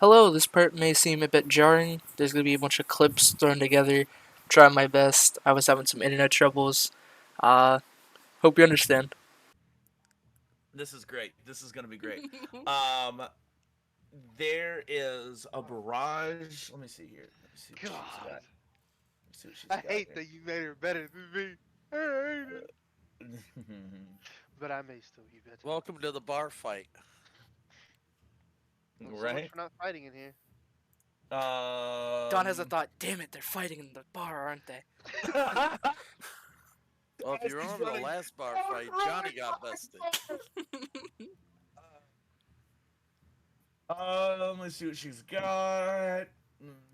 Hello, this part may seem a bit jarring. There's going to be a bunch of clips thrown together. Trying my best. I was having some internet troubles. Uh, Hope you understand. This is great. This is gonna be great. Um, there is a barrage. Let me see here. Let me see what she's got. God, Let me see what she's I got hate that you made her better than me. I hate it. here. But I may still be better. Welcome to the bar fight. Well, so much Right. for not fighting in here. Don has a Um. thought. Damn it, they're fighting in the bar, aren't they? Well, if As you he's remember the running, last bar "Don't fight, run, Johnny got bested. Let me see what she's got.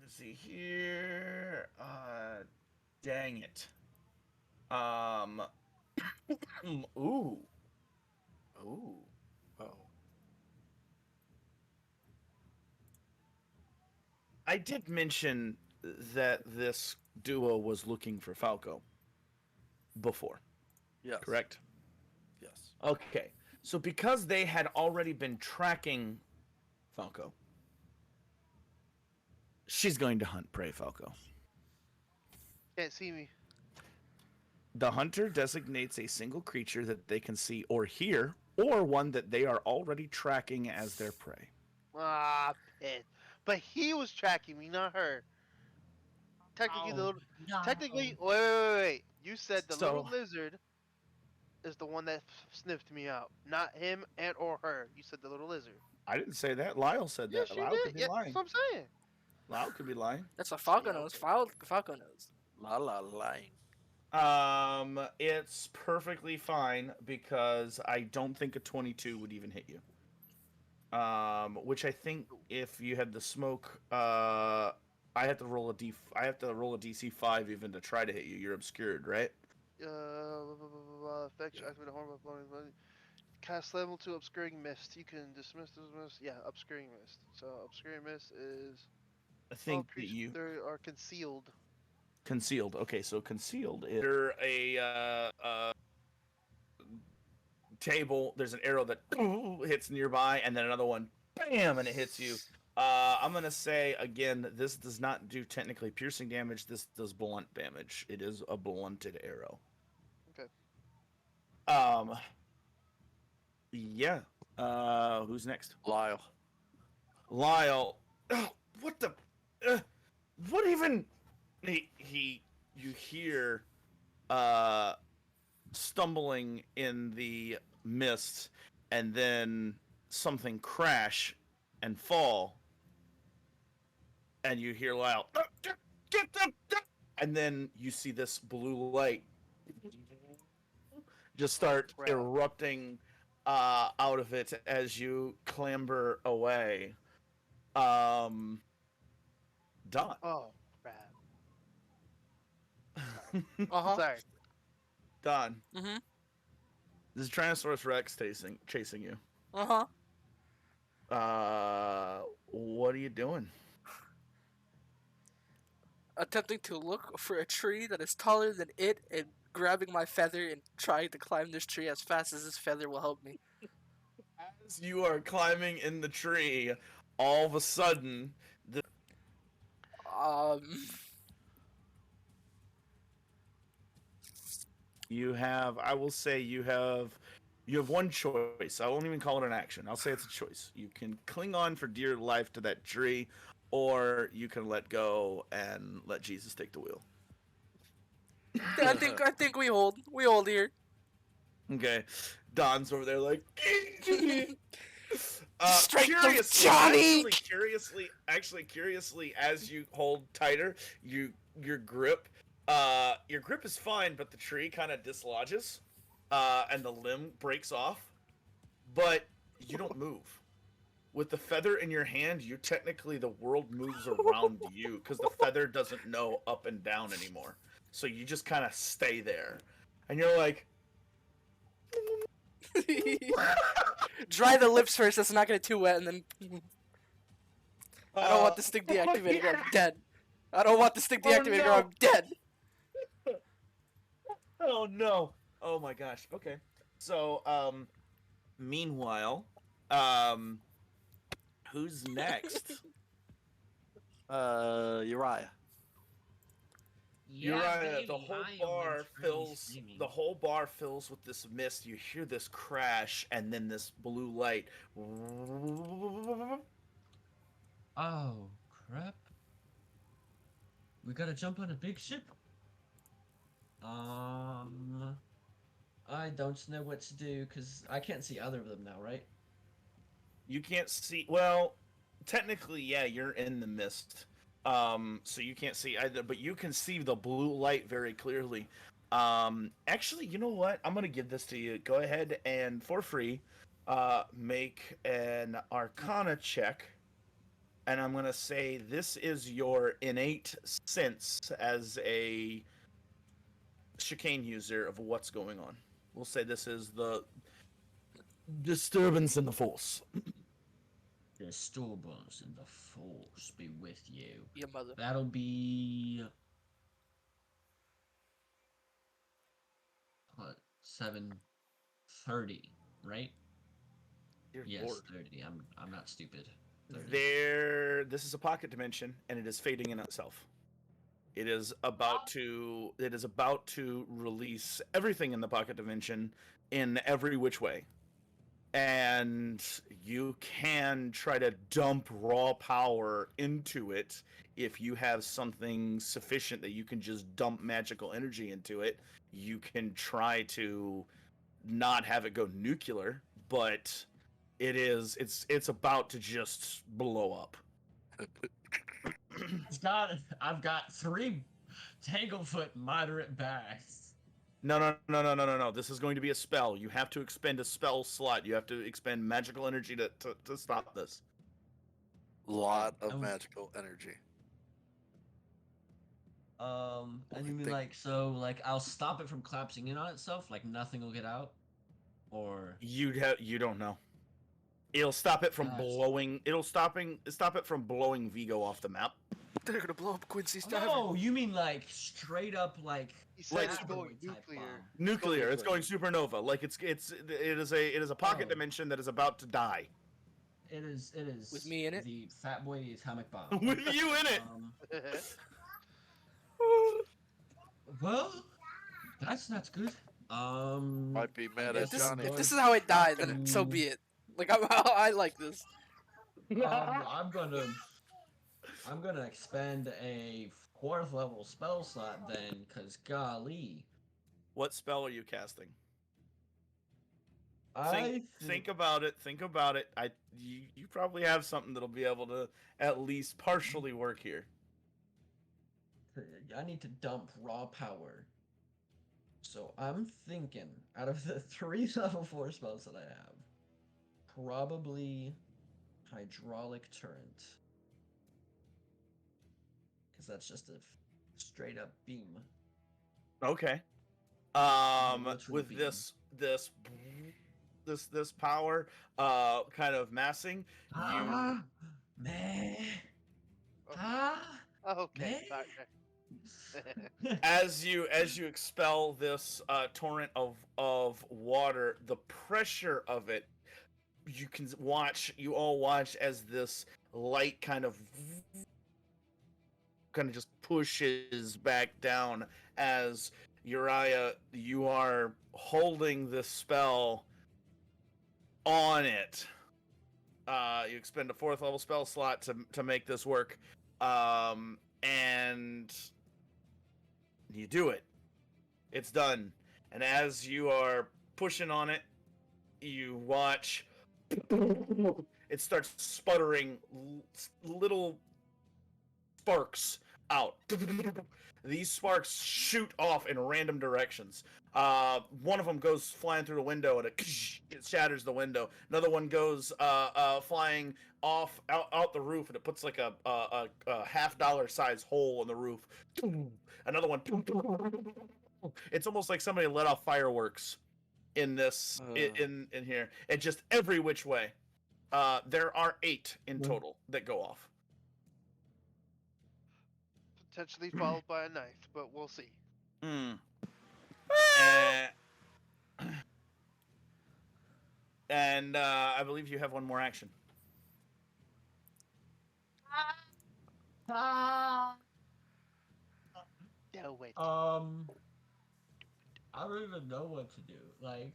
Let's see here. Dang it. Um. Ooh. Ooh. Oh. I did mention that this duo was looking for Falco before, Yes. correct? Yes. Okay. So because they had already been tracking Falco, she's going to hunt prey Falco. Can't see me. The hunter designates a single creature that they can see or hear, or one that they are already tracking as their prey. Ah, pit. But he was tracking me, not her. Technically, the Oh little. no. Technically, wait. You said the little So lizard is the one that sniffed me out, not him and or her. You said the little lizard. I didn't say that. Lyle said that. Yes, you Lyle could did. be Yeah, that's lying. what I'm saying. Lyle could be lying. That's what Falco Yeah, knows. okay. Falco knows. La la lying. It's perfectly fine because I don't think a 22 would even hit you. Which I think if you had the smoke, I have to roll a D. I have to roll a DC 5 even to try to hit you. You're obscured, right? Effects activate a horn by blowing money. Cast level 2 obscuring mist. You can dismiss this mist. Yeah, obscuring mist. So obscuring mist is I all think that creatures you there are concealed. concealed. Okay, so concealed is under a table. There's an arrow that hits nearby, and then another one, bam, and it hits you. I'm gonna say again, this does not do technically piercing damage. This does blunt damage. It is a blunted arrow. Okay. Um, yeah. Who's next? Lyle. Lyle. Oh, what the? Uh, what even? He. You hear uh stumbling in the mist, and then something crash and fall, and you hear loud, get them, and then you see this blue light just Oh start crap. erupting out of it as you clamber away. Um, Dot. Oh crap. Sorry. Uh huh. Sorry. Don, Mm hmm. this is Tyrannosaurus Rex chasing you. Uh huh. What are you doing? Attempting to look for a tree that is taller than it and grabbing my feather and trying to climb this tree as fast as this feather will help me. As you are climbing in the tree, all of a sudden, Um. you have, I will say, you have one choice. I won't even call it an action. I'll say it's a choice. You can cling on for dear life to that tree, or you can let go and let Jesus take the wheel. I think we hold here. Okay, Don's over there like, Strength of curiously, Johnny. actually, curiously, as you hold tighter, your grip, your grip is fine, but the tree kind of dislodges, and the limb breaks off, but you don't move. With the feather in your hand, you technically the world moves around you because the feather doesn't know up and down anymore. So you just kind of stay there, and you're like, Dry the lips first. Let's not get it too wet, and then I don't want this thing oh deactivated or yeah, I'm dead. I don't want this thing oh deactivated or no, I'm dead. oh no, oh my gosh. Okay, so meanwhile, um, who's next? Uriah. Yeah, Uriah, baby, I am then screaming, screaming. the whole bar fills with this mist. You hear this crash, and then this blue light. Oh, crap. We gotta jump on a big ship? I don't know what to do, because I can't see either of them now, right? You can't see. Well, technically, yeah, you're in the mist, so you can't see either. But you can see the blue light very clearly. Actually, you know what? I'm gonna give this to you. Go ahead and for free, make an Arcana check, and I'm gonna say this is your innate sense as a chicane user of what's going on. We'll say this is the disturbance in the force. Disturbance in the force be with you. Your mother. That'll be... what, 7:30, right? Dear Yes, Lord. 30. I'm not stupid. 30. This is a pocket dimension, and it is fading in itself. It is about to release everything in the pocket dimension in every which way. And you can try to dump raw power into it if you have something sufficient that you can just dump magical energy into it. You can try to not have it go nuclear, but it's about to just blow up. I've got 3 Tanglefoot moderate bags. No. This is going to be a spell. You have to expend a spell slot. You have to expend magical energy to stop this. Lot of Oh. magical energy. And I you mean think- like, so, like, I'll stop it from collapsing in on itself? Like, nothing will get out? Or... You don't know. It'll stop it from Gotcha. blowing. Stop it from blowing Vigo off the map. They're gonna blow up Quincy's Oh, tavern. no, you mean like straight up like He said Like it's Fat going Boy type nuclear. bomb. Nuclear. It's nuclear. going supernova. Like it is a pocket Oh. dimension that is about to die. It is With me in it? the Fat Boy the atomic bomb. With you in it. Well, that's not good. Might be mad I at guess This, I'm Johnny. if this going is how it died, to- then so be it. Like I like this. I'm gonna expend a 4th level spell slot then, cause golly, What spell are you casting? I Think about it. You probably have something that'll be able to at least partially work here. I need to dump raw power. So I'm thinking, out of the 3 level 4 spells that I have, probably hydraulic turret. Because that's just a straight up beam. Okay. Literal With beam. this power, kind of massing, Ah, meh. Ah, Okay. meh. as you expel this torrent of water, the pressure of it, you all watch as this light kind of just pushes back down as Uriah, you are holding this spell on it. You expend a 4th level spell slot to make this work, and you do it. It's done. And as you are pushing on it, you watch it starts sputtering little sparks out. These sparks shoot off in random directions. One of them goes flying through the window and it shatters the window. Another one goes flying off out the roof and it puts like a $50 size hole in the roof. Another one. It's almost like somebody let off fireworks in this in here. It just every which way. There are 8 in total that go off. Potentially followed by a 9th, but we'll see. And I believe you have one more action. Right. I don't even know what to do. Like,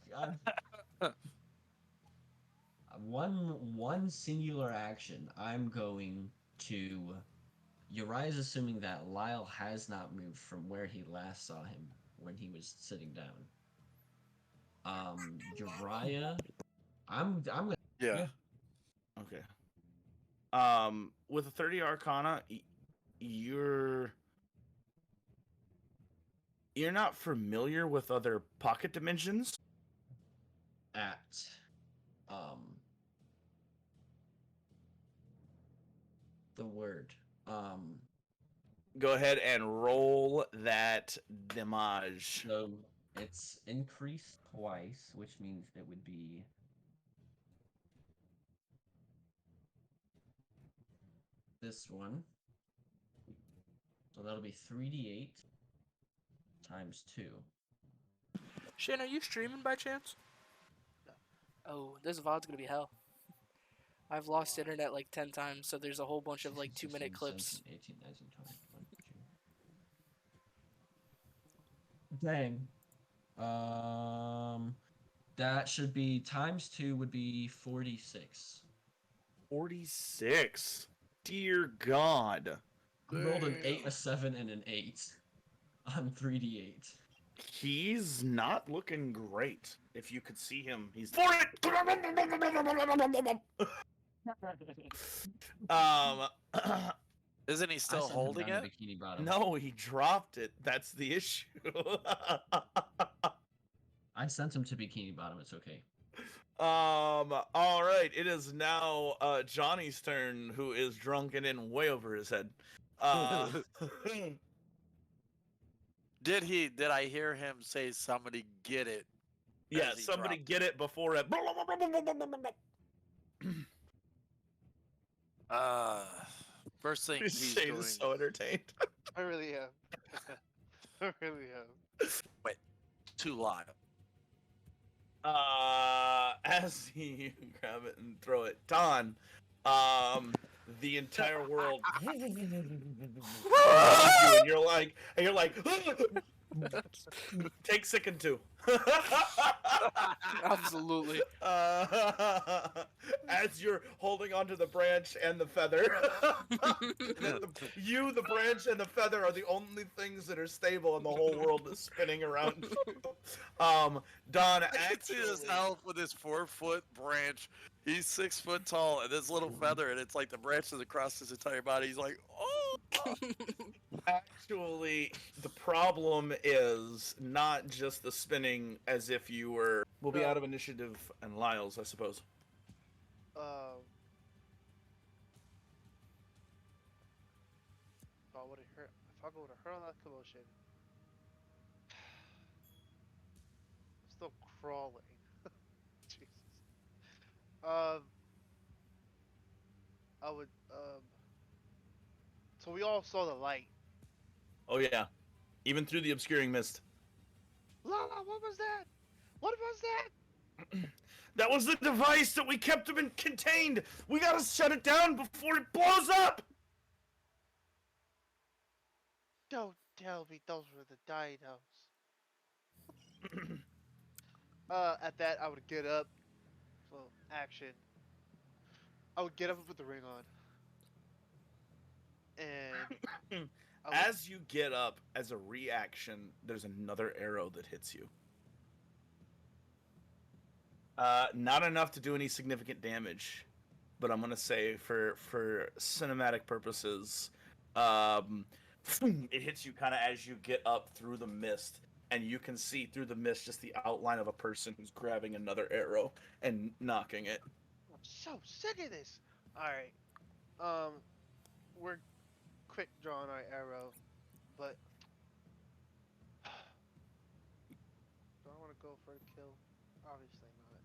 one singular action. I'm going to. Uriah's assuming that Lyle has not moved from where he last saw him when he was sitting down. Uriah, I'm gonna. Yeah. Okay. With a 30 Arcana, you're not familiar with other pocket dimensions. At the word. Go ahead and roll that damage. So it's increased twice, which means it would be this one. So that'll be 3d8 times 2. Shane, are you streaming by chance? No. Oh, this VOD's gonna be hell. I've lost Why? internet like 10 times, so there's a whole bunch of 16, like 2-minute 16, clips. 17, 18, 19, 20, 21, 22. Dang. That should be times 2 would be 46. 46. Dear God. I rolled an 8, a 7, and an 8 on 3d8. He's not looking great. If you could see him, he's for it. um, Isn't he I still sent him holding down to it? Bikini Bottom. no, he dropped it. That's the issue. I sent him to Bikini Bottom. It's okay. All right. It is now Johnny's turn, who is drunk and in way over his head. Did I hear him say somebody get it? Yeah, as he somebody dropped get it before it. First thing he's Shane doing. is so entertained. I really am. I really am. Wait, too loud. As you grab it and throw it, Don, the entire world around you, and you're like, take second two. Absolutely. As you're holding onto the branch and the feather, the branch, and the feather are the only things that are stable, and the whole world is spinning around you. Don, I can see this actually, elf with his 4-foot branch. He's 6 foot tall, and this little feather, and it's like the branches across his entire body. He's like, oh. Actually, the problem is not just the spinning as if you were. We'll be out of initiative and Lyle's, I suppose. If I would have heard, if I go to hurl that commotion, I'm still crawling. Jesus. I would So we all saw the light. Oh yeah, even through the obscuring mist. Lala, what was that? What was that? That was the device that we kept him in contained. We gotta shut it down before it blows up. Don't tell me those were the dinos. At that, I would get up. Well, action. I would get up and put the ring on. And As you get up, as a reaction, there's another arrow that hits you. Not enough to do any significant damage, but I'm gonna say for cinematic purposes, it hits you kind of as you get up through the mist, and you can see through the mist just the outline of a person who's grabbing another arrow and knocking it. I'm so sick of this. All right. We're quick drawing our arrow, but do I want to go for a kill? Obviously not.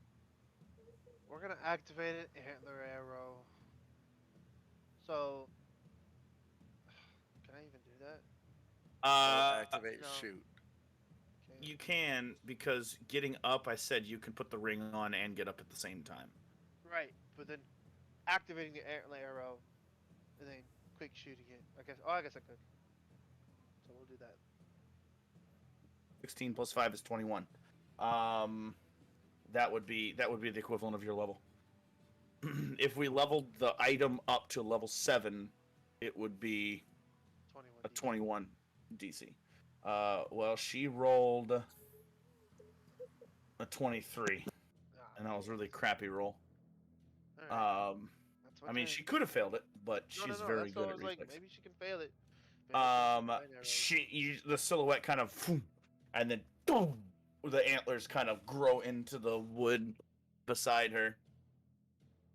We're gonna activate it, antler arrow. So, can I even do that? Activate no. shoot. Okay. You can, because getting up, I said you can put the ring on and get up at the same time. Right, but then activating the antler arrow, and then quick shooting it. I guess. Oh, I guess I could. So we'll do that. 16 plus 5 is 21. That would be the equivalent of your level. If we leveled the item up to level 7, it would be 21 a DC. 21 DC. Well, she rolled a 23, Ah, and that was a really crappy roll. alright. That's I mean, okay. she could have failed it, but No, no, she's no. very That's why good I at was like, reflex. maybe she can fail it. Maybe I can The silhouette kind of, and then boom, the antlers kind of grow into the wood beside her.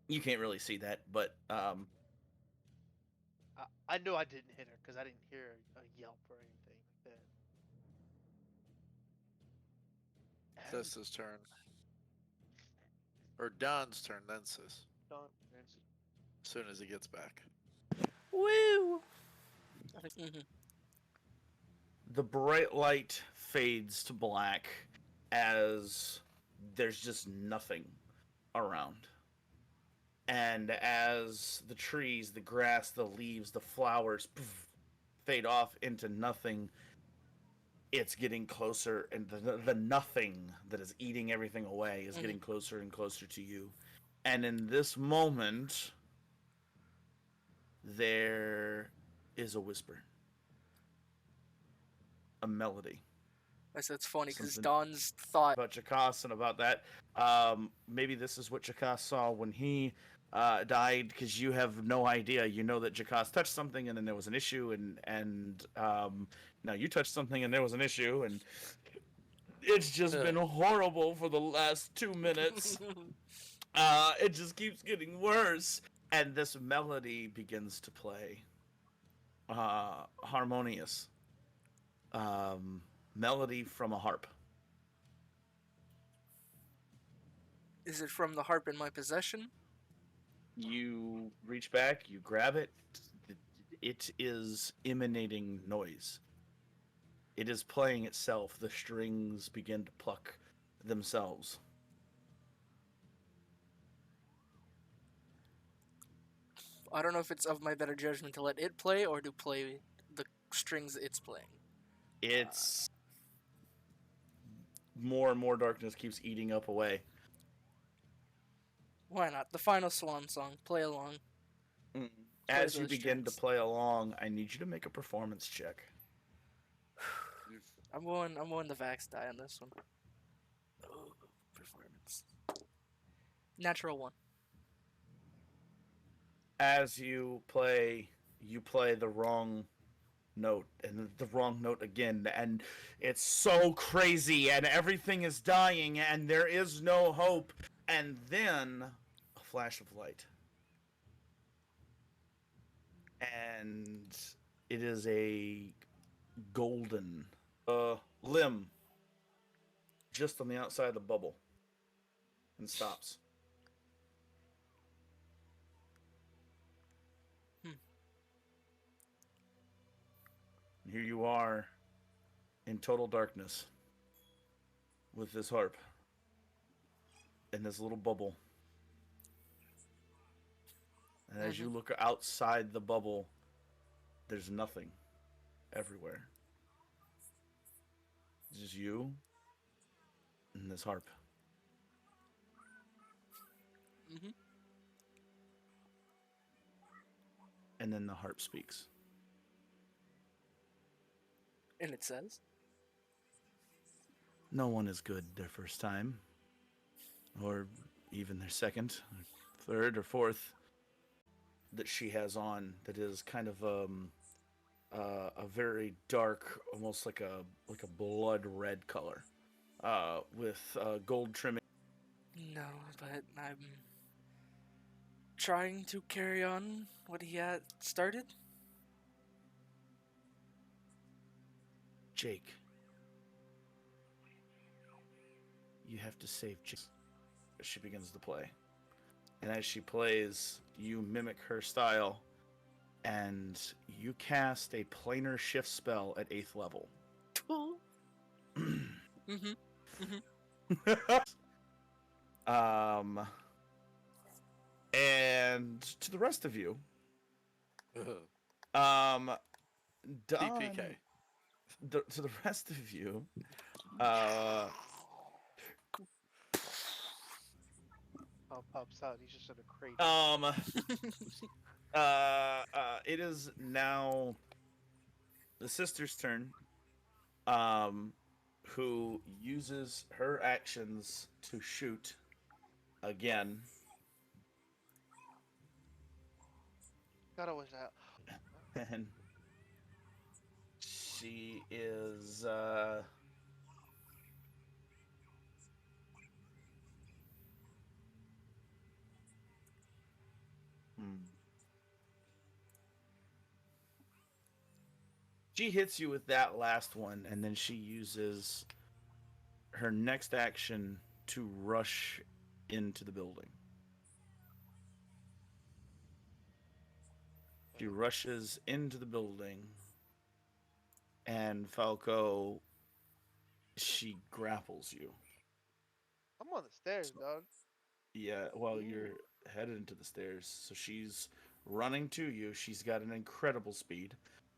You can't really see that, but I know I didn't hit her because I didn't hear a yelp or anything like that. Sis's turn. Or Don's turn, then Sis. Done. As soon as he gets back. Woo! the bright light fades to black as there's just nothing around. And as the trees, the grass, the leaves, the flowers fade off into nothing, it's getting closer, and the nothing that is eating everything away is getting closer and closer to you. And in this moment, there is a whisper, a melody. That's funny because Something Don's thought. About Jakas and about that. Maybe this is what Jakas saw when he died, because you have no idea. You know that Jakas touched something and then there was an issue, and now you touched something and there was an issue, and it's just been horrible for the last 2 minutes. It just keeps getting worse, and this melody begins to play. Harmonious. Melody from a harp. Is it from the harp in my possession? You reach back, you grab it. It is emanating noise. It is playing itself. The strings begin to pluck themselves. I don't know if it's of my better judgment to let it play or to play the strings it's playing. It's more and more darkness keeps eating up away. Why not? The final swan song. Play along. As you those begin to strings. play along, I need you to make a performance check. I'm going the Vax die on this one. Oh, performance. Natural 1. As you play the wrong note, and the wrong note again, and it's so crazy, and everything is dying, and there is no hope, and then a flash of light. And it is a golden limb just on the outside of the bubble, and stops. And here you are in total darkness with this harp and this little bubble. And as you look outside the bubble, there's nothing everywhere. It's just you and this harp. And then the harp speaks. And it says? No one is good their first time, or even their second, or third, or fourth, that she has on, that is kind of a very dark, almost like a blood red color, with gold trimming. No, but I'm trying to carry on what he had started. Jake, you have to save Jake. She begins to play, and as she plays, you mimic her style, and you cast a planar shift spell at 8th level. And to the rest of you, Don, TPK. to the rest of you, Uh, Pops out. He's just in a crate. um, it is now the sister's turn. Who uses her actions to shoot again, Gotta watch out. and she is hmm. She hits you with that last one, and then she uses her next action to rush into the building. She rushes into the building, and Falco, she grapples you. I'm on the stairs, dog. Yeah, well, Ooh. you're headed into the stairs, so she's running to you. She's got an incredible speed.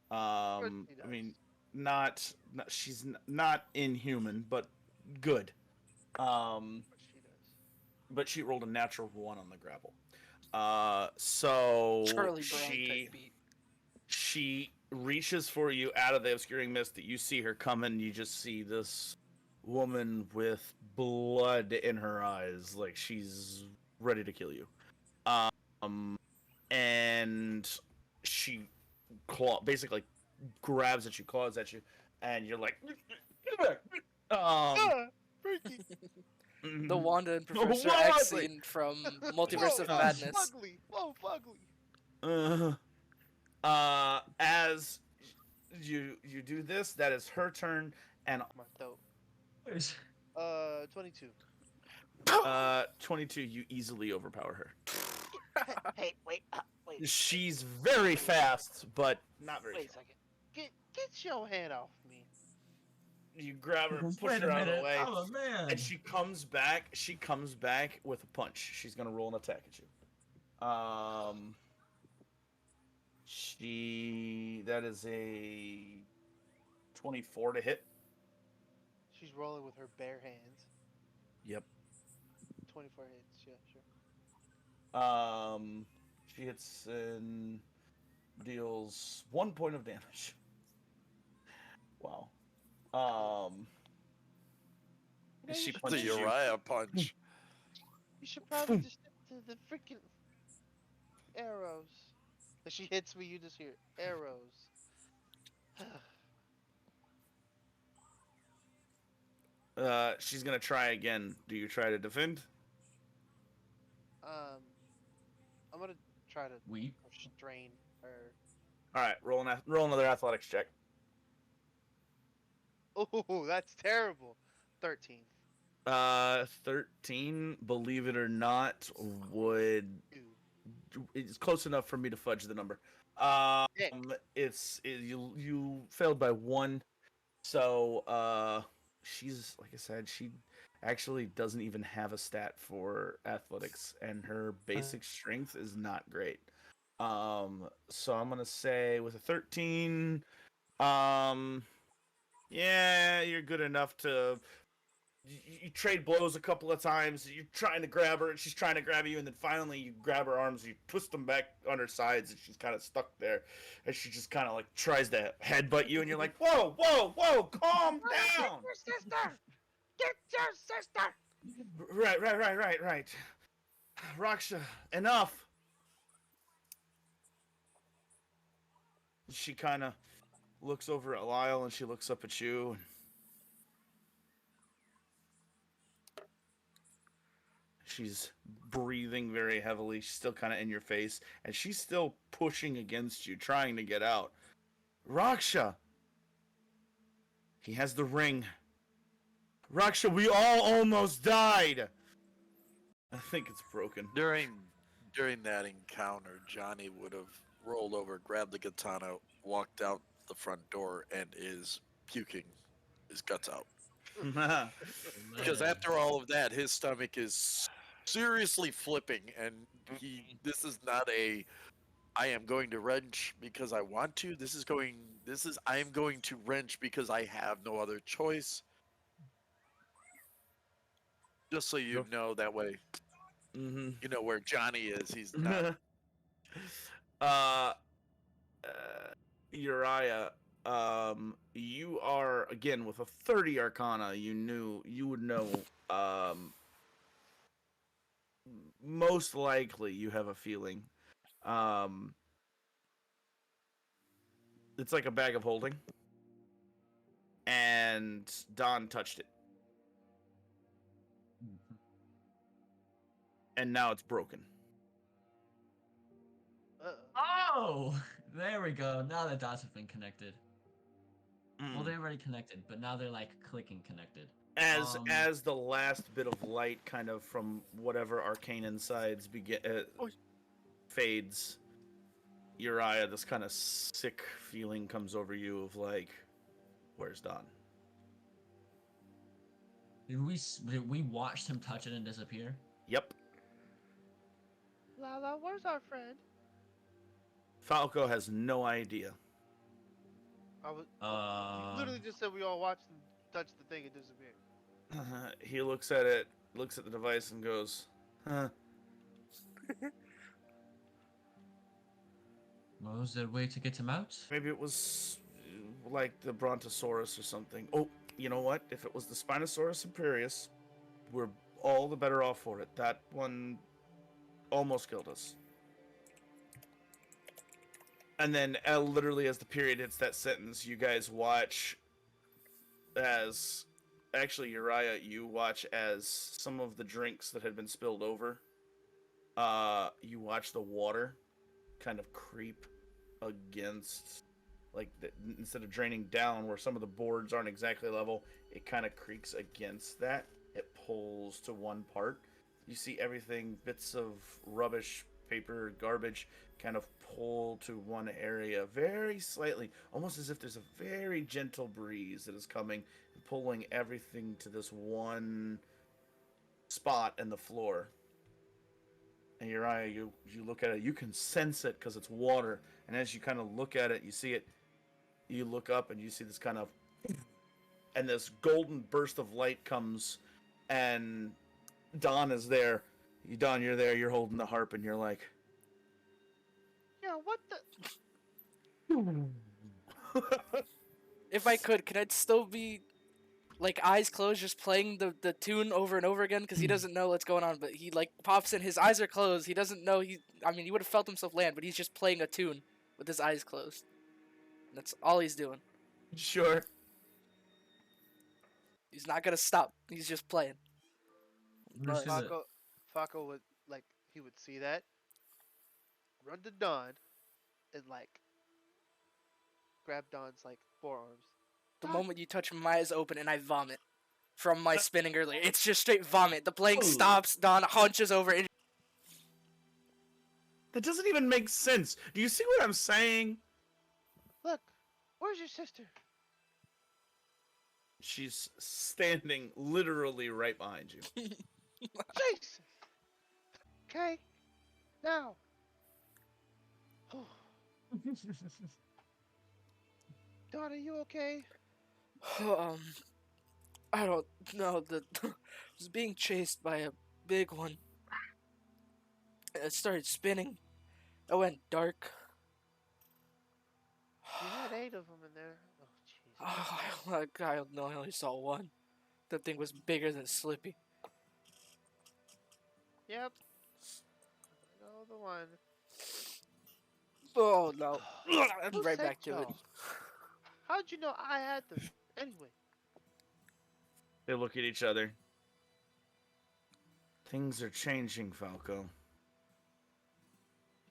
She I mean, does. she's not inhuman, but good. But she does. But she rolled a natural one on the grapple. So Charlie Brown type beat. she reaches for you out of the obscuring mist that you see her coming. You just see this woman with blood in her eyes, like she's ready to kill you. Um, and she basically grabs at you, claws at you, and you're like, get back. Freaky. The Wanda and Professor Whoa, X Wesley! scene from Multiverse of Whoa, Madness. Fugly. Whoa, Fugly. As you do this, that is her turn, and My dope. Where's 22. 22, you easily overpower her. Hey, wait, wait. She's very fast, but not very Wait a strong. second. Get your hand off me. You grab her, push Wait her a out of minute. the way, I'm a man. and she comes back. She comes back with a punch. She's gonna roll an attack at you. That is a 24 to hit. She's rolling with her bare hands. Yep. 24 hits. Yeah, sure. She hits and deals 1 point of damage. Wow. You know, She you should The punches you. Uriah punch. You should probably just stick to the freaking arrows. If she hits me, you just hear arrows. She's gonna try again. Do you try to defend? I'm gonna try to We restrain her. All right, roll another athletics check. Oh, that's terrible. 13. 13. Believe it or not, it's close enough for me to fudge the number. Dick. You failed by 1. So she's, like I said, she actually doesn't even have a stat for athletics, and her basic strength is not great. So I'm gonna say with a 13, yeah, you're good enough to. You trade blows a couple of times. You're trying to grab her, and she's trying to grab you, and then finally you grab her arms, you twist them back on her sides, and she's kind of stuck there, and she just kind of like tries to headbutt you, and you're like, whoa, whoa, whoa, calm down. Get your sister! Get your sister! Right. Raksha, enough. She kind of looks over at Lyle, and she looks up at you. And she's breathing very heavily. She's still kind of in your face, and she's still pushing against you, trying to get out. Raksha! He has the ring. Raksha, we all almost died! I think it's broken. During that encounter, Johnny would have rolled over, grabbed the katana, walked out the front door, and is puking his guts out. Because after all of that, his stomach is seriously flipping, and this is not a I am going to wrench because I want to. I am going to wrench because I have no other choice. Just so you know, that way Mm-hmm. you know where Johnny is. He's not. uh, Uriah, you are again with a 30 Arcana. You would know. Most likely, you have a feeling. Um, it's like a bag of holding, and Don touched it, and now it's broken. Oh, there we go. Now the dots have been connected. Well, Mm. they're already connected, but now they're like clicking connected. As the last bit of light, kind of from whatever arcane insides fades, Uriah, this kind of sick feeling comes over you of like, where's Don? Did we watched him touch it and disappear? Yep. Lala, where's our friend? Falco has no idea. You literally just said we all watched him touch the thing and disappear. He looks at it, looks at the device, and goes, "Huh." What was there a way to get him out? Maybe it was like the Brontosaurus or something. Oh, you know what? If it was the Spinosaurus imperius, we're all the better off for it. That one almost killed us. And then, literally, as the period hits that sentence, you guys watch as. Actually, Uriah, you watch as some of the drinks that had been spilled over. You watch the water kind of creep against, like, instead of draining down where some of the boards aren't exactly level, it kind of creaks against that. It pulls to one part. You see everything, bits of rubbish, paper, garbage, kind of pull to one area very slightly, almost as if there's a very gentle breeze that is coming and pulling everything to this one spot in the floor. And Uriah, you look at it, you can sense it because it's water. And as you kind of look at it, you see it, you look up and you see this kind of, and this golden burst of light comes, and Don is there. Don, you're there, you're holding the harp, and you're like, Yeah, what the? If I could I still be like eyes closed, just playing the tune over and over again because he doesn't know what's going on. But he like pops in, his eyes are closed. He doesn't know I mean, he would have felt himself land, but he's just playing a tune with his eyes closed. That's all he's doing. Sure. He's not gonna stop. He's just playing. Where's Nice. the- Faco would he would see that, run to Don, and grab Don's forearms. The moment you touch him, my eyes open and I vomit from my spinning earlier. It's just straight vomit. The playing stops. Don hunches over and That doesn't even make sense. Do you see what I'm saying? Look, where's your sister? She's standing literally right behind you. Jesus. Okay, now. Don, are you okay? I don't know. I was being chased by a big one. It started spinning. It went dark. You had 8 of them in there. Oh, jeez. I only saw one. That thing was bigger than Slippy. Yep. I know the one. Oh no. Who Right sent back to it. y'all? How'd you know I had them? Anyway. They look at each other. Things are changing, Falco. You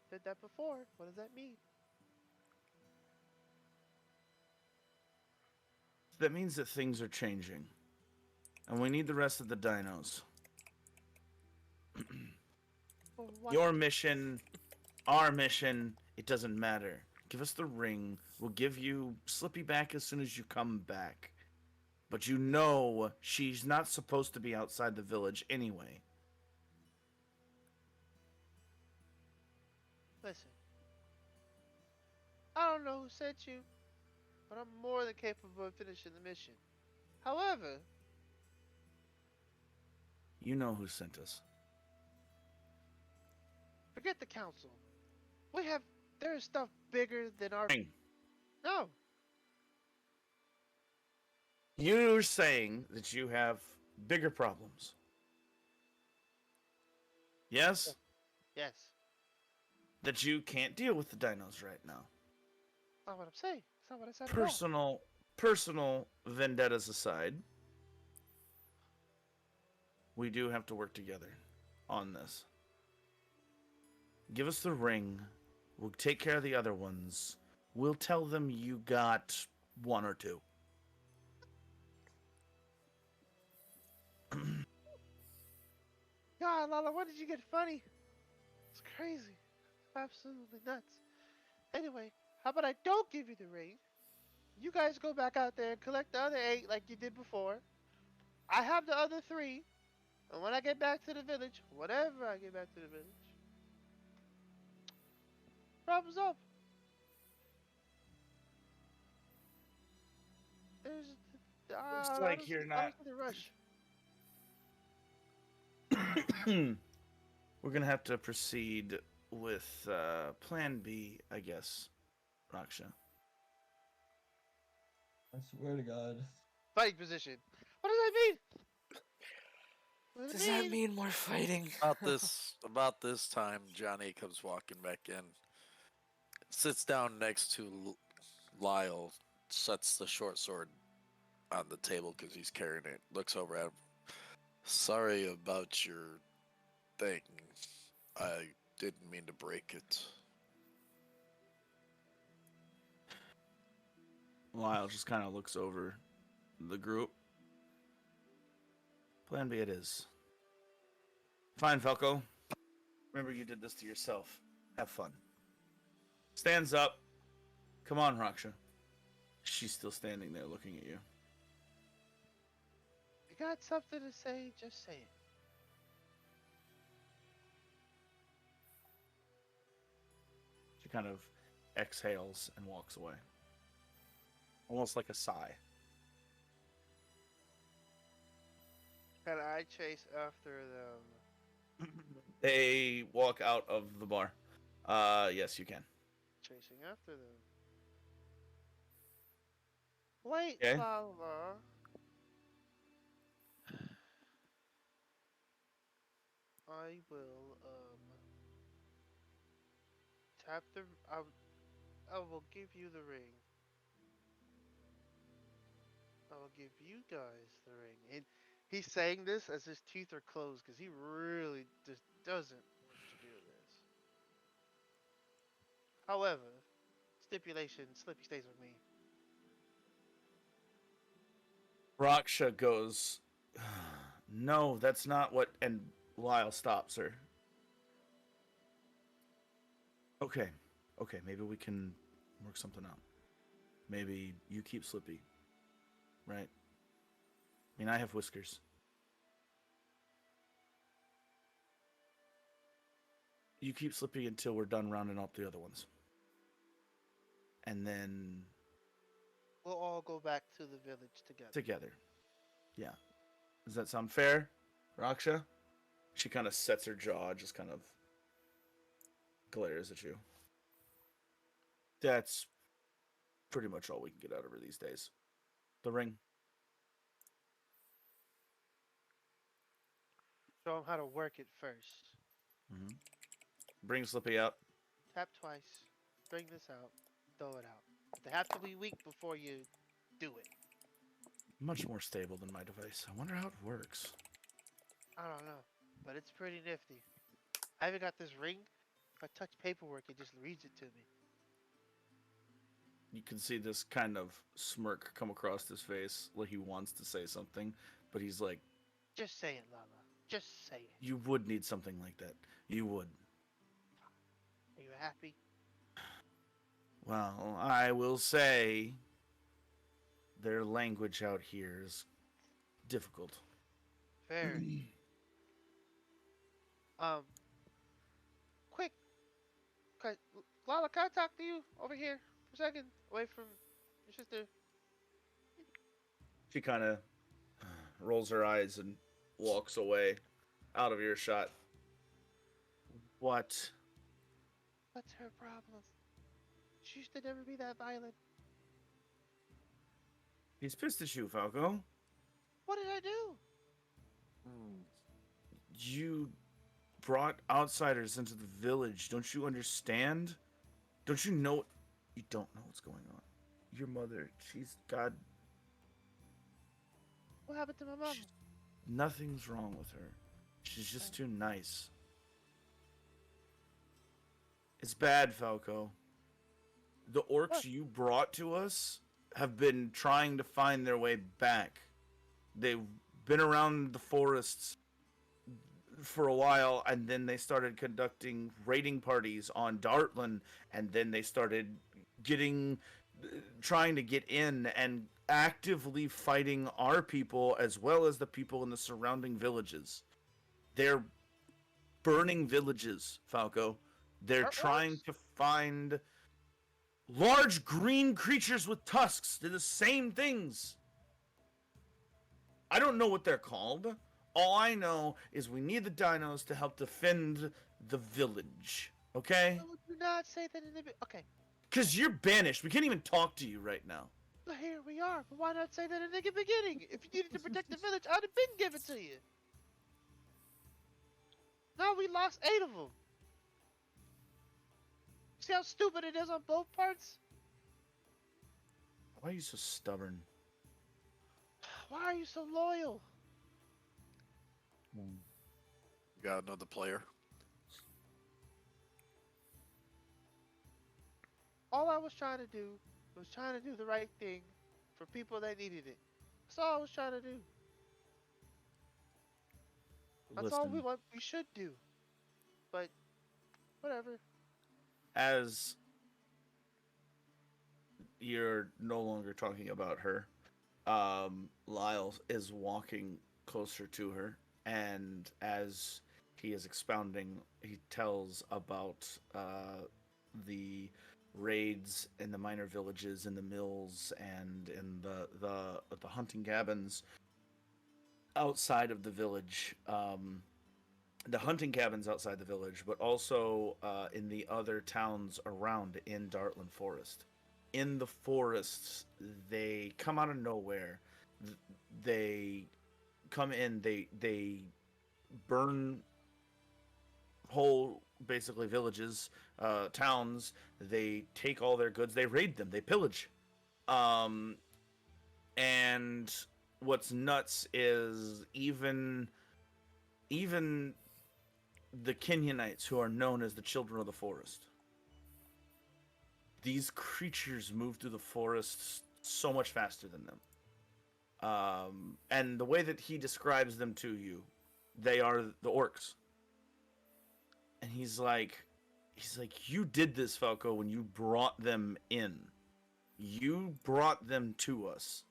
said that before. What does that mean? That means that things are changing. And we need the rest of the dinos. Well, why- Your mission, our mission, it doesn't matter. Give us the ring. We'll give you Slippy back as soon as you come back. But you know she's not supposed to be outside the village anyway. Listen. I don't know who sent you, but I'm more than capable of finishing the mission. However, You know who sent us. Forget the council. There is stuff bigger than our. Ring. No. You're saying that you have bigger problems. Yes? Yes. That you can't deal with the dinos right now. That's not what I'm saying. That's not what I said at all. Personal vendettas aside, we do have to work together on this. Give us the ring. We'll take care of the other ones. We'll tell them you got one or two. God, Lala, when did you get funny? It's crazy. Absolutely nuts. Anyway, how about I don't give you the ring? You guys go back out there and collect the other 8 like you did before. I have the other 3. And when I get back to the village, whatever I get back to the village, problem's up. There's, Looks I like don't you're see, I not. don't see the rush. We're gonna have to proceed with Plan B, I guess, Raksha. I swear to God. Fighting position. What does that mean? What Does does it that mean? mean more fighting? About this time, Johnny comes walking back in, sits down next to Lyle, sets the short sword on the table because he's carrying it. Looks over at him. Sorry about your thing. I didn't mean to break it. Lyle just kind of looks over the group. Plan B it is. Fine, Falco. Remember you did this to yourself. Have fun. Stands up. Come on, Raksha. She's still standing there looking at you. You got something to say? Just say it. She kind of exhales and walks away. Almost like a sigh. Can I chase after them? They walk out of the bar. Yes, you can. Chasing after them. Wait, Okay. Lala. I will tap the. I will give you the ring. I will give you guys the ring. And he's saying this as his teeth are closed because he really just doesn't want to do this. However, stipulation: Slippy stays with me. Raksha goes, no, that's not what. And Lyle stops her. Okay, maybe we can work something out. Maybe you keep Slippy, right? I mean, I have whiskers. You keep Slippy until we're done rounding up the other ones. And then We'll all go back to the village together. together. Yeah. Does that sound fair, Raksha? She kind of sets her jaw, just kind of glares at you. That's pretty much all we can get out of her these days. The ring. Show him how to work it first. Mm-hmm. Bring Slippy out. Tap twice. Bring this out. Throw it out. But they have to be weak before you do it. Much more stable than my device. I wonder how it works. I don't know, but it's pretty nifty. I even got this ring. If I touch paperwork, it just reads it to me. You can see this kind of smirk come across his face, like he wants to say something, but he's like, Just say it, Lala. Just say it. you would need something like that. You would. Are you happy? Well, I will say their language out here is difficult. Very. Quick. Lala, can I talk to you over here for a second? Away from your sister. She kind of rolls her eyes and walks away. out of earshot. What? What's her problem? She used to never be that violent. He's pissed at you, Falco. What did I do? You brought outsiders into the village. Don't you understand? Don't you know? You don't know what's going on. Your mother, she's got. What happened to my mama? Nothing's wrong with her. She's just too nice. It's bad, Falco. The orcs What? you brought to us have been trying to find their way back. They've been around the forests for a while, and then they started conducting raiding parties on Dartland, and then they started trying to get in and actively fighting our people as well as the people in the surrounding villages. They're burning villages, Falco. They're Our trying orcs? to find large green creatures with tusks. They're the same things. I don't know what they're called. All I know is we need the dinos to help defend the village. Okay? Why would you not say that in the okay? Because you're banished. We can't even talk to you right now. But here we are. But why not say that in the beginning? If you needed to protect the village, I'd have been given to you. Now we lost 8 of them. See how stupid it is on both parts? Why are you so stubborn? Why are you so loyal? You got another player. All I was trying to do was trying to do the right thing for people that needed it. That's all I was trying to do. That's all we should do. But whatever. As you're no longer talking about her, Lyle is walking closer to her, and as he is expounding, he tells about the raids in the minor villages, in the mills, and in the hunting cabins outside of the village. The hunting cabins outside the village, but also in the other towns around in Dartland Forest. In the forests, they come out of nowhere. They come in. They burn whole basically villages, towns. They take all their goods. They raid them. They pillage. And what's nuts is even the Kenyanites, who are known as the children of the forest. These creatures move through the forests so much faster than them. And the way that he describes them to you, they are the orcs. And he's like, you did this, Falco, when you brought them in. You brought them to us.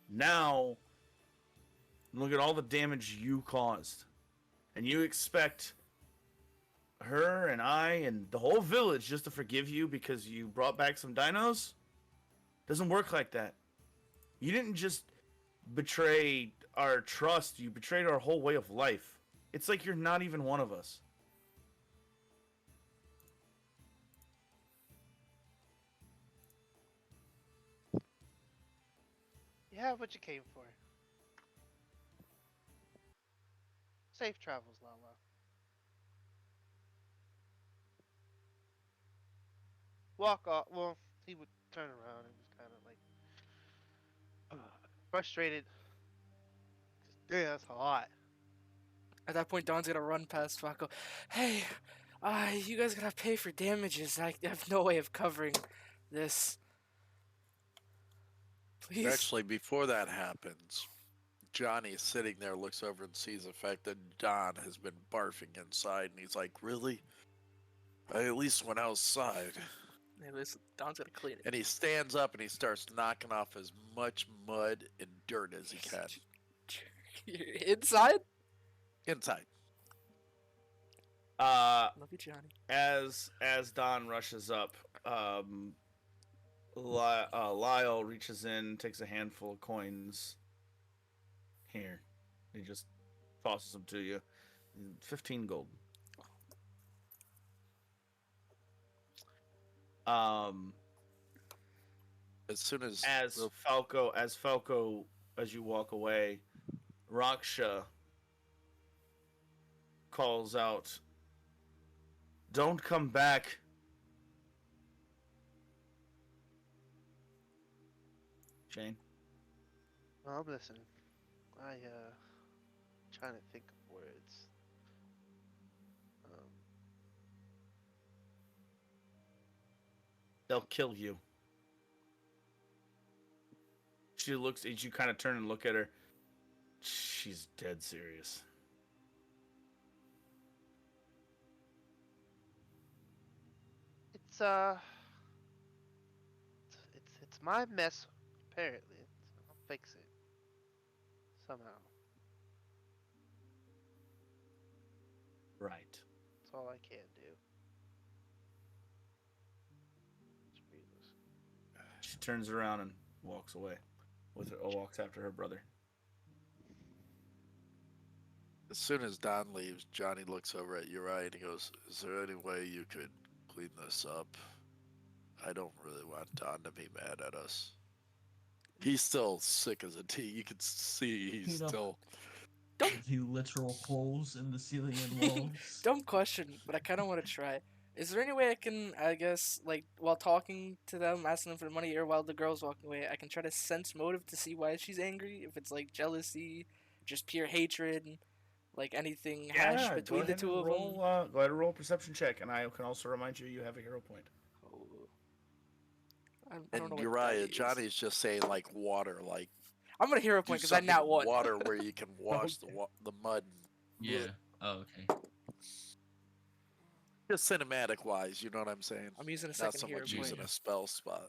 Now, look at all the damage you caused. And you expect her and I and the whole village just to forgive you because you brought back some dinos? Doesn't work like that. You didn't just betray our trust, you betrayed our whole way of life. It's like you're not even one of us. You have what you came for. Safe travels, Lala. Walk off. Well, he would turn around and was kind of like frustrated. Just, yeah, that's a lot. At that point, Don's gonna run past Falco. Hey, you guys gotta pay for damages. I have no way of covering this. Please. Actually, before that happens, Johnny is sitting there, looks over and sees the fact that Don has been barfing inside, and he's like, really? I at least went outside. Hey, listen, Don's gonna clean it. And he stands up and he starts knocking off as much mud and dirt as he can. Inside? Inside. Love you, Johnny. As Don rushes up, Lyle reaches in, takes a handful of coins. Here. He just tosses them to you. 15 gold. Um, As soon as as Falco, as you walk away, Raksha calls out, "Don't come back." Shane. Oh, I'm listening. I trying to think of words. Um, They'll kill you. She looks at you, kind of turn and look at her. She's dead serious. it's it's my mess apparently. So I'll fix it somehow. Right. That's all I can do. Jesus. She turns around and walks away. Walks after her brother. as soon as Don leaves, Johnny looks over at Uriah and he goes, "Is there any way you could clean this up? I don't really want Don to be mad at us." He's still sick as a tea. You can see he's You know. still. A few literal holes in the ceiling and walls. Dumb question, but I kind of want to try. Is there any way I can, I guess, like, while talking to them, asking them for money, or while the girl's walking away, I can try to sense motive to see why she's angry? If it's, like, jealousy, just pure hatred, like, anything hashed between the two of them? Go ahead and roll a perception check, and I can also remind you have a hero point. Oh. I don't know And what Uriah, that is. Johnny's just saying like water, like I'm gonna hero do point because I something nat with one. water where you can wash the mud. Yeah. Oh, okay. Just cinematic wise, you know what I'm saying? I'm using a Not second so hero much point. using a spell spot.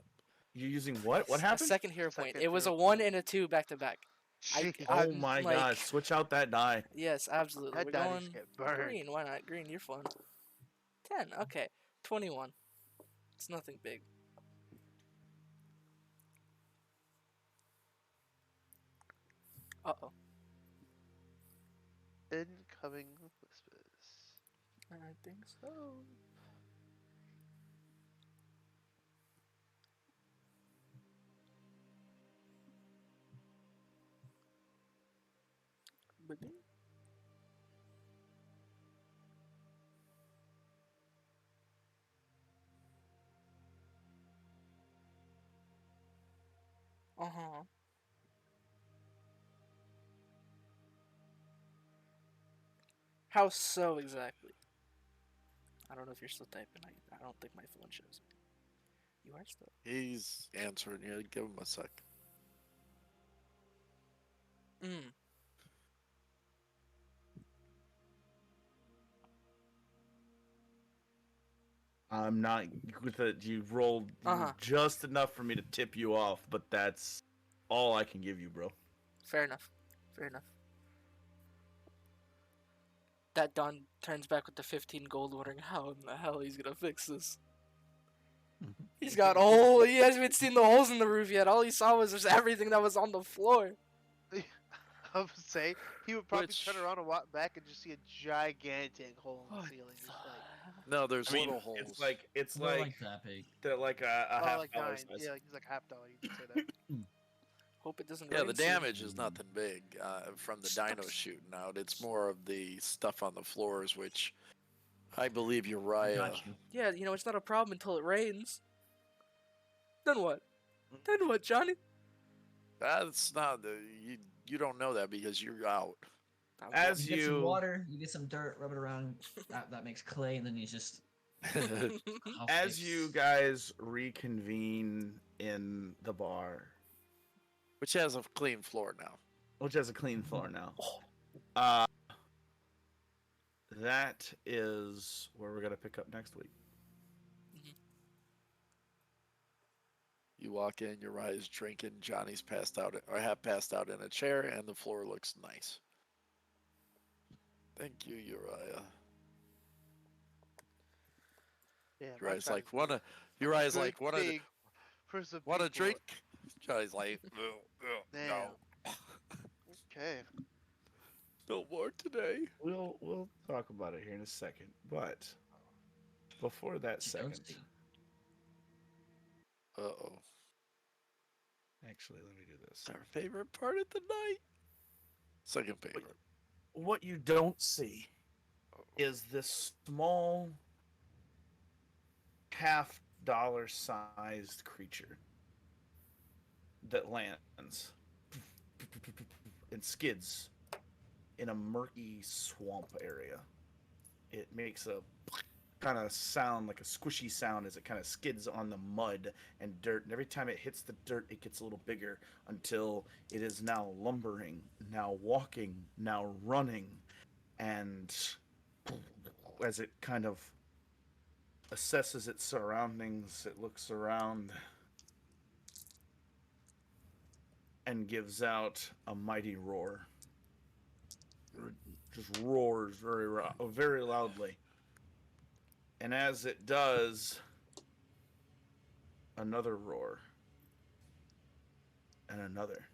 You're using what? What A happened? second hero point. Second It was a hero 1 point. and a 2 back to back. Jeez. Oh I'm my like, god! Switch out that die. Yes, absolutely. That We're die going needs to get burned. green. Why not? Green, you're fun. 10. Okay. 21. It's nothing big. Uh-oh. Incoming whispers. I think so. Ba-ding. Uh-huh. How so exactly? I don't know if you're still typing. I don't think my phone shows me. You are still. He's answering you. Give him a sec. Mm. I'm not with it. You rolled just enough for me to tip you off, but that's all I can give you, bro. Fair enough. Fair enough. That Don turns back with the 15 gold, wondering how in the hell he's gonna fix this. He's got hole. He hasn't even seen the holes in the roof yet. All he saw was just everything that was on the floor. I would say he would probably Which- turn around and walk back and just see a gigantic hole in the ceiling. Just like, No, there's I mean, little holes. it's They're like like that big. they're like a oh, half like dollar 9. size. Yeah, he's like half dollar. You could say that. Hope it doesn't. Yeah, rain the soon. damage is nothing big from the dino shooting out. It's more of the stuff on the floors, which I believe Uriah. Got you. Yeah, you know it's not a problem until it rains. Then what? Then what, Johnny? That's not the you don't know that because you're out. As You get some you water, you get some dirt, rub it around. That makes clay, and then you just. I'll as fix- you guys reconvene in the bar, Which has a clean floor now. which has a clean floor now. Uh, that is where we're gonna pick up next week. You walk in, Uriah's drinking, Johnny's passed out or half passed out in a chair, and the floor looks nice. Thank you, Uriah. Yeah, Uriah's my like, wanna Uriah's like, wanna for some wanna people. drink? Johnny's like, no. Damn. Okay. No more today. We'll talk about it here in a second, but before that You don't second, see. Uh-oh. actually, let me do this. It's our favorite part of the night. Second favorite. What you don't see is this small half-dollar sized creature that lands and skids in a murky swamp area. It makes a kind of sound, like a squishy sound, as it kind of skids on the mud and dirt. And every time it hits the dirt, it gets a little bigger until it is now lumbering, now walking, now running. And as it kind of assesses its surroundings, it looks around and gives out a mighty roar. It just roars very loudly. And as it does, another roar. And another.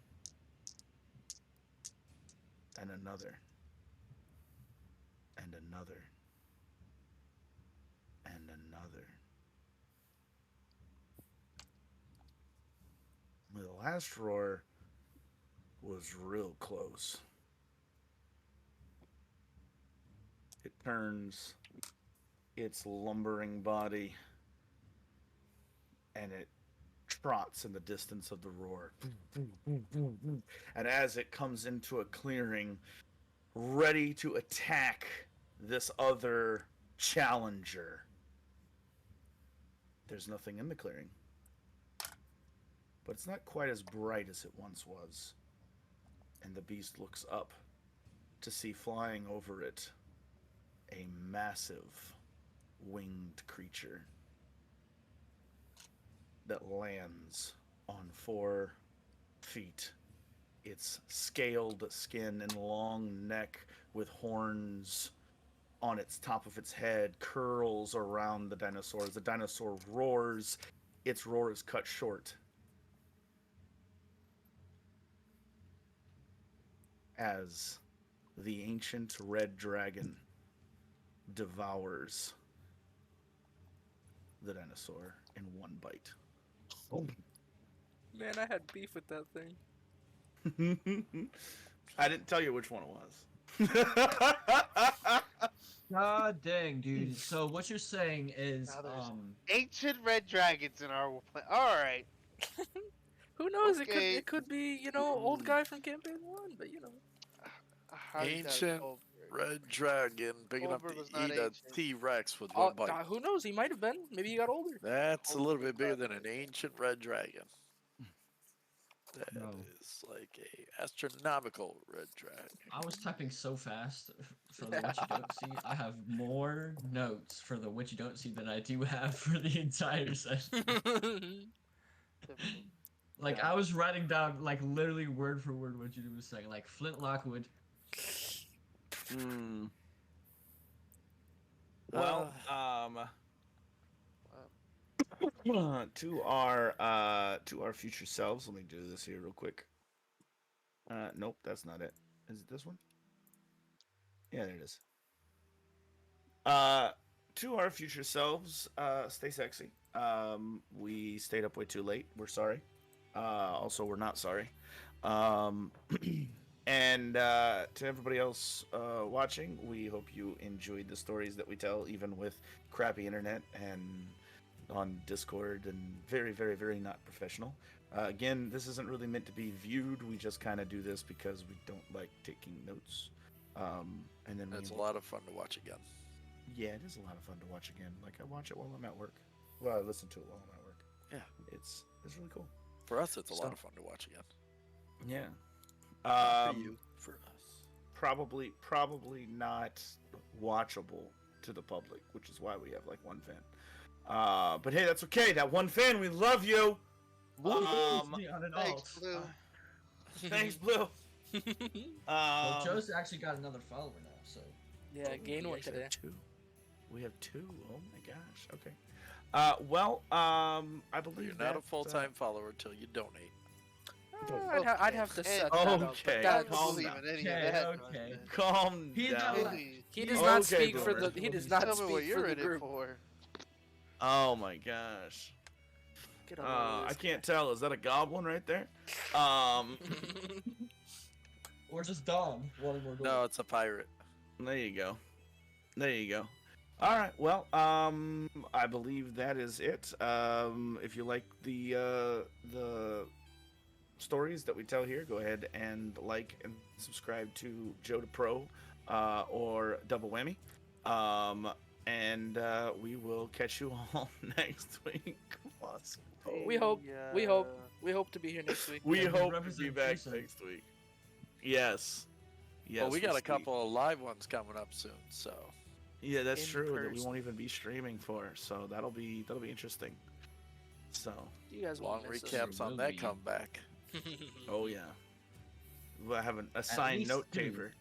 And another. And another. And another. The last roar was real close. It turns its lumbering body and it trots in the distance of the roar. And as it comes into a clearing, ready to attack this other challenger, there's nothing in the clearing. But it's not quite as bright as it once was. And the beast looks up to see flying over it a massive winged creature that lands on 4 feet. Its scaled skin and long neck with horns on its top of its head curls around the dinosaur. As the dinosaur roars, its roar is cut short as the ancient red dragon devours the dinosaur in one bite. Man, I had beef with that thing. I didn't tell you which one it was. God dang, dude. So what you're saying is, Now there's ancient red dragons in our planet. All right. Who knows? Okay. It could be, you know, old guy from campaign 1, but you know. How did that Ancient Goldberg? red dragon big enough Goldberg to was not eat a ancient. T-Rex with Oh, one bite. who knows? He might have been. Maybe he got older. That's a little bit bigger than Goldberg. an ancient red dragon. That No. is like a astronomical red dragon. I was typing so fast for the what you don't see. I have more notes for the what you don't see than I do have for the entire session. Typical. Like I was writing down like literally word for word what you was saying. Like Flint Lockwood. Well, to our future selves. Let me do this here real quick. Nope, that's not it. Is it this one? Yeah, there it is. To our future selves, stay sexy. We stayed up way too late. We're sorry. Also, we're not sorry. And to everybody else watching, we hope you enjoyed the stories that we tell, even with crappy internet and on Discord and very, very, very not professional. Again, this isn't really meant to be viewed. We just kind of do this because we don't like taking notes. And then That's a lot of fun to watch again. Yeah, it is a lot of fun to watch again. Like I watch it while I'm at work. Well, I listen to it while I'm at work. Yeah, It's really cool. for us, it's a So- lot of fun to watch again. Yeah. Not for you, for us. Probably not watchable to the public, which is why we have like one fan. But hey, that's okay. That one fan, we love you. On an Thanks, alt. Blue. Thanks, Blue. Well, Joe's actually got another follower now, so Yeah, gain one actually today. have 2. We have 2. Oh my gosh. Okay. I But believe you're not a that, full-time follower until you donate. I'd have to set And- that up. Okay, But I that's, don't calm believe down. in any of Okay, that. okay. nonsense. Calm He down. don't- Really. he does not Okay, speak for Boomer. the. He does Tell not Tell me what speak you're for the in it group. for. Oh my gosh. Get over I this can't tell. Is that a goblin right there? Um, Or just Dom wanting more gold. No, it's a pirate. there you go. There you go. All right. Well, I believe that is it. If you like the stories that we tell here, go ahead and like and subscribe to Joe the Pro, or Double Whammy. And we will catch you all next week. Awesome. We hope. We hope to be here next week. We Yeah, hope to be represent back Jason. next week. Yes. Yes. Well, we got a speak. couple of live ones coming up soon, so Yeah, that's in true. That we person. won't even be streaming for, so that'll be interesting. So, You guys long won't miss us. recaps on that Movie. comeback. oh yeah, we'll have an assigned least note two. taker.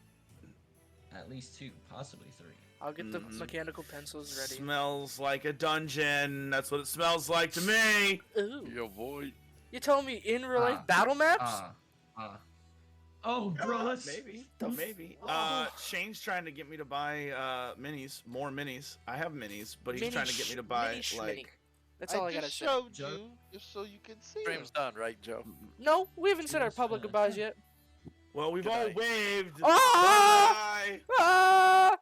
At least 2, possibly 3. I'll get the Mhm. mechanical pencils ready. Smells like a dungeon. That's what it smells like to me. Ooh. Yo, boy. You telling me in real life Ah. battle maps? Oh, bro, let's Maybe, The maybe. Oh. Shane's trying to get me to buy minis, more minis. I have minis, but he's Mini trying to get sh- me to buy mini sh- mini. like. That's all I gotta just say. showed Joe? you just so you can see Stream's them. done, right, Joe? No, we haven't said our Yes, public uh, goodbyes yet. Well, we've all Goodbye. waved. Ah! Bye. Ah!